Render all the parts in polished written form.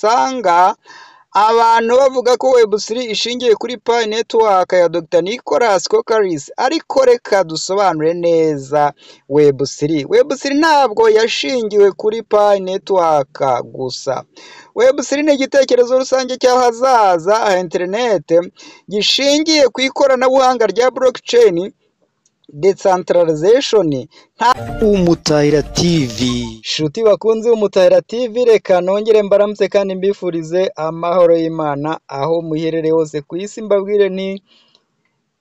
usanga abantu bavuga ko Web3 ishingiye kuri Pi network ya Dr. Nicholas Kokaris, ariko reka dusobanure neza Web3. Web3 ntabwo yashingiwe kuri Pi network gusa. Web3 ni igitekerezo rusange cy'ahazaza ha internet gishingiye ku ikoranabuhanga rya blockchain, decentralization. Umutahira TV, Shuti bakunzi Umutahira TV, reka nongere mbaramutse kandi mbifurize amahoro y'Imana aho muherereye hose ku isi. Mbabwire ni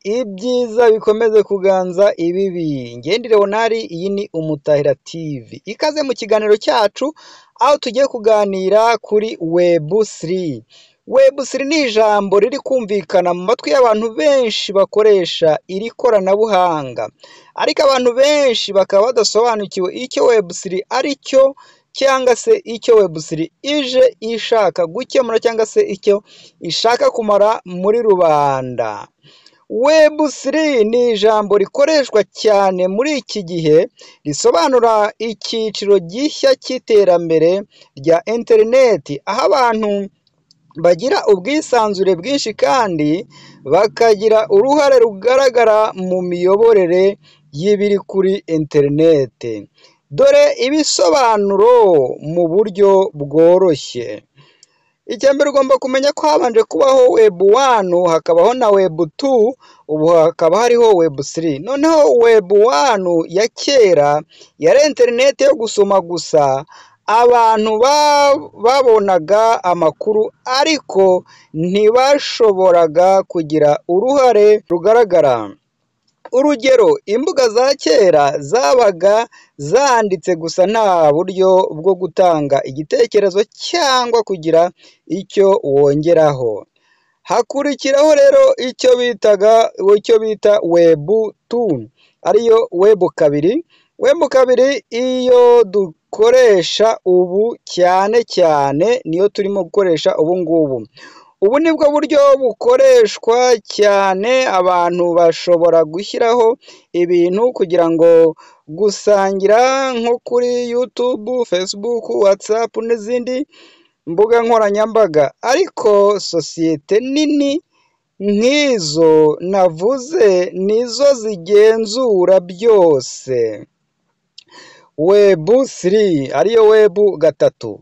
ibyiza bikomeze kuganza ibibi. Ngendi Leonard, iyi ni Umutahira TV. Ikaze mu kiganiro cyacu aho tugiye kuganira kuri Web3. Web3 ni ijambo riri kumvikana mu matwi y'abantu benshi bakoresha iri koranabuhanga, ariko abantu benshi bakaba badasobanukiwe icyo Web3 ari cyo, cyangwa se icyo Web3 ije ishaka gukemura, cyangwa se icyo ishaka kumara muri rubanda. Web3 ni ijambo rikoreshwa cyane muri iki gihe, risobanura icyiciro gishya cy'iterambere rya interineti, aho abantu bagira ubwisanzure bwinshi kandi bakagira uruhare rugaragara mu miyoborere y'ibiri kuri interineti. Dore ibisobanuro mu buryo bworoshye. Icyambere ugomba kumenya ko habanje kubaho Web1, hakabaho na Web2, ubu hakaba hariho Web3. Noneho Web1 ya kera yari interineti yo gusoma gusa, abantu babonaga amakuru ariko ntibashoboraga kugira uruhare rugaragara. Urugero, imbuga za kera zabaga zanditse gusa, nta buryo bwo gutanga igitekerezo cyangwa kugira icyo wongeraho. Hakurikiraho rero icyo bita Web2, ariyo Web2. Web2 iyo dukoresha ubu cyane cyane, niyo turimo gukoresha ubu ngubu. Ubu nibwo buryo bukoreshwa cyane. Abantu bashobora gushyiraho ibintu kugira ngo gusangira nko kuri YouTube, Facebook, WhatsApp n'izindi mbuga nkoranyambaga, ariko sosiyete nini nk'izo navuze nizo zigenzura byose. Web3 ariyo Web3,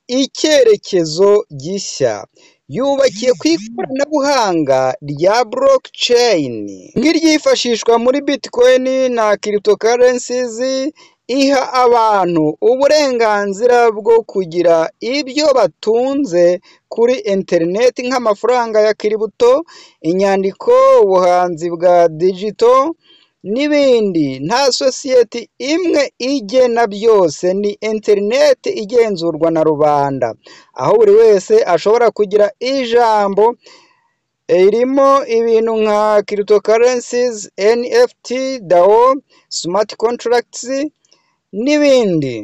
icyerekezo gishya, yubakiye ku ikoranabuhanga rya blockchain nk'iryifashishwa muri Bitcoin na cryptocurrencies, iha abantu uburenganzira bwo kugira ibyo batunze kuri interineti nk'amafaranga ya kiribito, inyandiko, ubuhanzi bwa digital n'ibindi. Nta sosiyete imwe igena byose, ni interineti igenzurwa na rubanda, aho buri wese ashobora kugira ijambo. Irimo ibintu nka cryptocurrencies, NFT, DAO, smart contracts n'ibindi.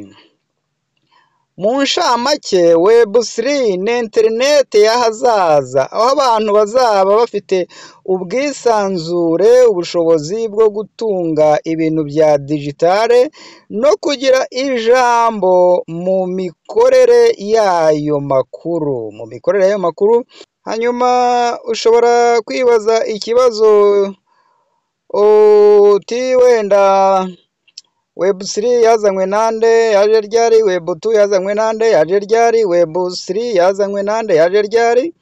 Mu nshamake, Web3 ni interineti y'ahazaza, aho abantu bazaba bafite ubwisanzure, ubushobozi bwo gutunga ibintu bya digitale no kugira ijambo mu mikorere y'ayo makuru. Hanyuma ushobora kwibaza ikibazo uti wenda Web3 yazanywe nande, yaje ryari? Web2 yazanywe nande, yaje ryari? Web3 yazanywe nande, yaje ryari?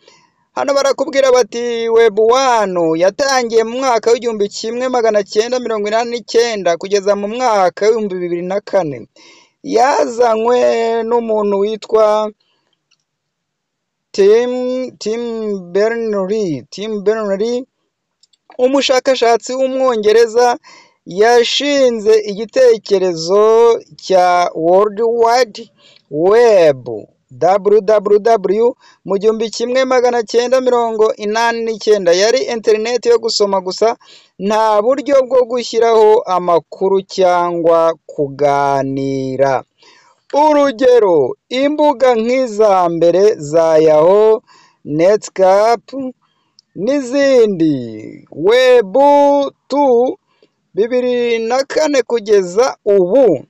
Hano barakubwira bati Web1 yatangiye mu mwaka w'1989 kugeza mu mwaka w'2004. Yazanywe n'umuntu witwa Tim Berners-Lee, umushakashatsi w'umwongereza. Yashinze igitekerezo cya World Wide Web WWW mu 1989. Yari interineti yo gusoma gusa, nta buryo bwo gushyiraho amakuru cyangwa kuganira. Urugero, imbuga nk'iza mbere za Yahoo, Netscape n'izindi. Web2 2004 kugeza ubu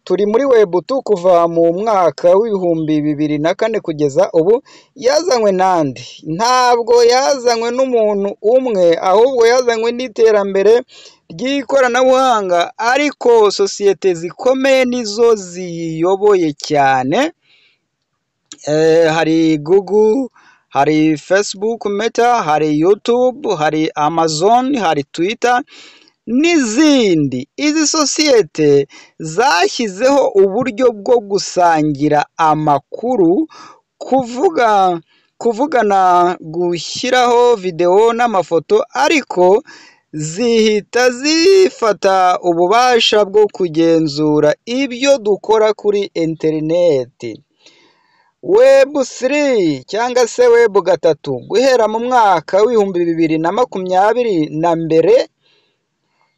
turi muri Web2 kuva mu mwaka w'ibihumbi 2004 kugeza ubu. Yazanywe nande? Ntabwo yazanywe n'umuntu umwe, ahubwo yazanywe n'iterambere ry'ikoranabuhanga, ariko sosiyete zikomeye nizo ziyoboye cyane. Hari Google, hari Facebook Meta, hari YouTube, hari Amazon, hari Twitter n'izindi. Izi sosiyete zashyizeho uburyo bwo gusangira amakuru, kuvugana, gushyiraho videwo n'amafoto, ariko zihita zifata ububasha bwo kugenzura ibyo dukora kuri interineti. Web3 cyangwa se Web3 guhera mu mwaka w'ibihumbi 2020 na mbere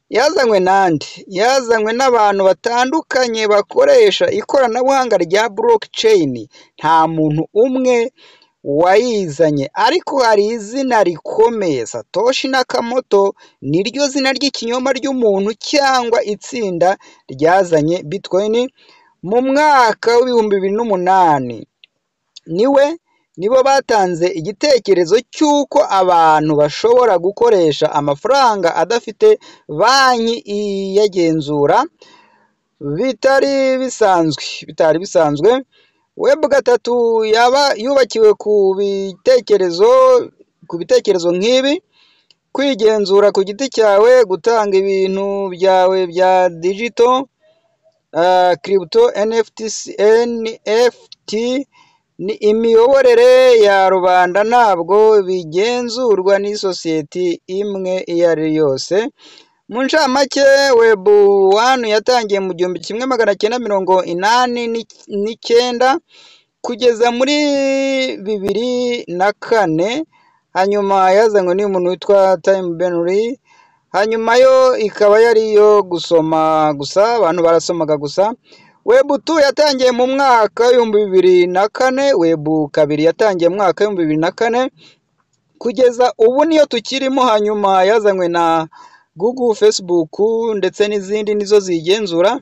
yazanywe nande? Yazanywe n'abantu batandukanye bakoresha ikoranabuhanga rya blockchain. Nta muntu umwe wayizanye, ariko hari izina rikomeye. Satoshi Nakamoto niryo zina ry'ikinyoma ry'umuntu cyangwa itsinda ryazanye Bitcoin mu mwaka w'ibihumbi 2008. Nibo batanze igitekerezo cy'uko abantu bashobora gukoresha amafaranga adafite banki iyagenzura bitari bisanzwe. Web3 yubakiwe ku bitekerezo nk'ibi: kwigenzura ku giti cyawe, gutanga ibintu byawe bya digital, crypto, NFT, ni imiyoborere ya rubanda, ntabwo bigenzurwa n'isosiyete imwe iyo ari yose. Mu ncamake, Web1 yatangiye mu 1989 kugeza muri 2004. Hanyuma yazanywe n'umuntu witwa Tim Berners-Lee. Hanyuma yo ikaba yari iyo gusoma gusa, abantu barasomaga gusa. Web2 yatangiye mu mwaka w'ibihumbi 2004, Web2 yatangiye mu mwaka w'ibihumbi 2004, kugeza ubu niyo tukirimo. Hanyuma yazanywe na Google, Facebook ndetse n'izindi nizo zigenzura.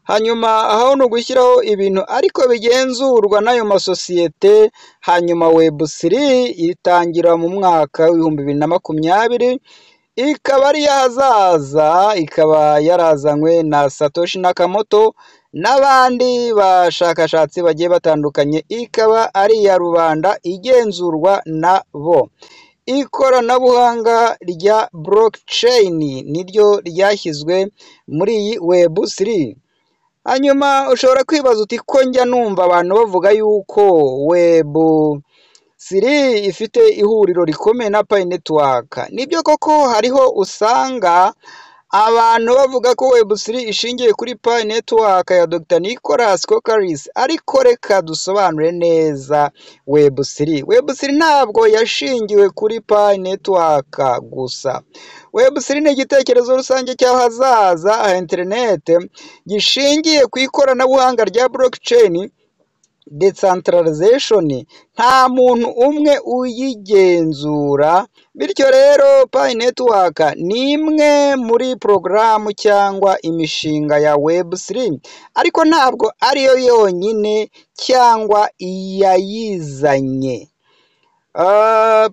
Hanyuma aho no gushyiraho ibintu ariko bigenzurwa n'ayo masosiyete. Hanyuma Web3 itangira mu mwaka w'ibihumbi 2020, ikaba ari yahazaza, ikaba yarazanywe na Satoshi Nakamoto n'abandi bashakashatsi bagiye batandukanye. Ikaba ari iya rubanda, igenzurwa na bo. Ikoranabuhanga rya blockchain niryo ryashyizwe muri iyi Web3. Hanyuma ushobora kwibaza uti, ko njya numva abantu bavuga yuko Web3 ifite ihuriro rikomeye na Pi Network. Nibyo koko, hariho usanga abantu bavuga ko Web3 ishingiye kuri Pi Network ya Dr. Nicholas Kokaris, ariko reka dusobanure neza Web3. Web3 ntabwo yashingiwe kuri Pi Network gusa. Web3 ni igitekerezo rusange cy'ahazaza ha internet gishingiye ku ikoranabuhanga rya blockchain, decentralization. Nta muntu umwe uyigenzura. Bityo rero Pi Network ni imwe muri porogaramu cyangwa imishinga ya Web3, ariko ntabwo ariyo yonyine cyangwa iyayizanye.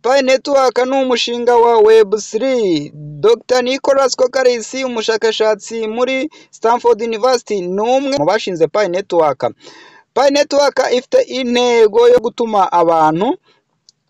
Pi Network ni umushinga wa Web3. Dr. Nicholas Kokaris, umushakashatsi muri Stanford University, ni umwe mu bashinze Pi Network. Pi Network ifite intego yo gutuma abantu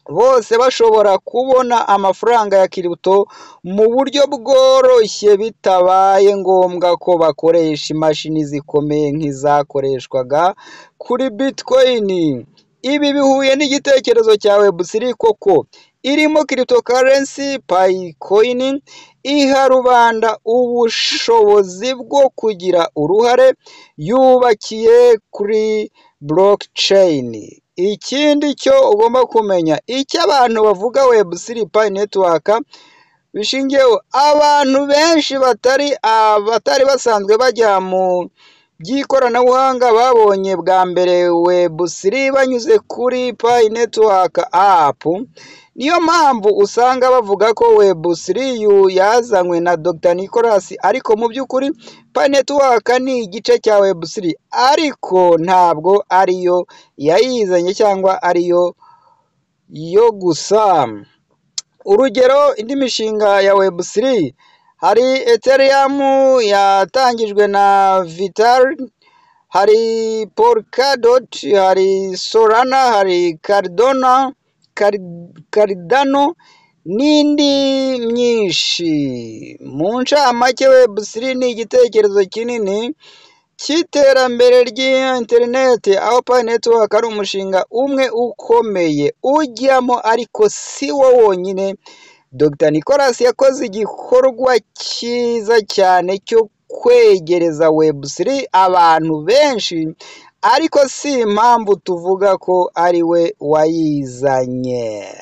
bose bashobora kubona amafaranga ya crypto mu buryo bworoshye, bitabaye ngombwa ko bakoresha imashini zikomeye nk'izakoreshwaga kuri Bitcoin. Ibi bihuye n'igitekerezo cya Web3 koko. Irimo cryptocurrency. Picoin iha rubanda ubushobozi bwo kugira uruhare, yubakiye kuri blockchain. Ikindi cyo ugomba kumenya, icyo abantu bavuga Web3 Pi Network bishingiyeho, abantu benshi batari basanzwe bajya mu by'ikoranabuhanga babonye bwa mbere Web3 banyuze kuri Pi Network app. Niyo mpamvu usanga bavuga ko Web3 yazanywe na Dr. Nicholas, ariko mu by'ukuri Pi Network ni igice cya Web3, ariko ntabwo ariyo yayizanye cyangwa ariyo yo gusa. Urugero, indi mishinga ya Web3, hari Ethereum yatangijwe na Vitalik, hari Polkadot, hari Solana, hari Cardano n'indi myinshi. Mu ncamake, Web3 ni igitekerezo kinini cy'iterambere ry'interineti, aho Pi Network ari umushinga umwe ukomeye ujyamo, ariko si wo wonyine. Dr. Nicholas yakoze igikorwa cyiza cyane cyo kwegereza Web3 abantu benshi, ariko si impamvu tuvuga ko ari we wayizanye.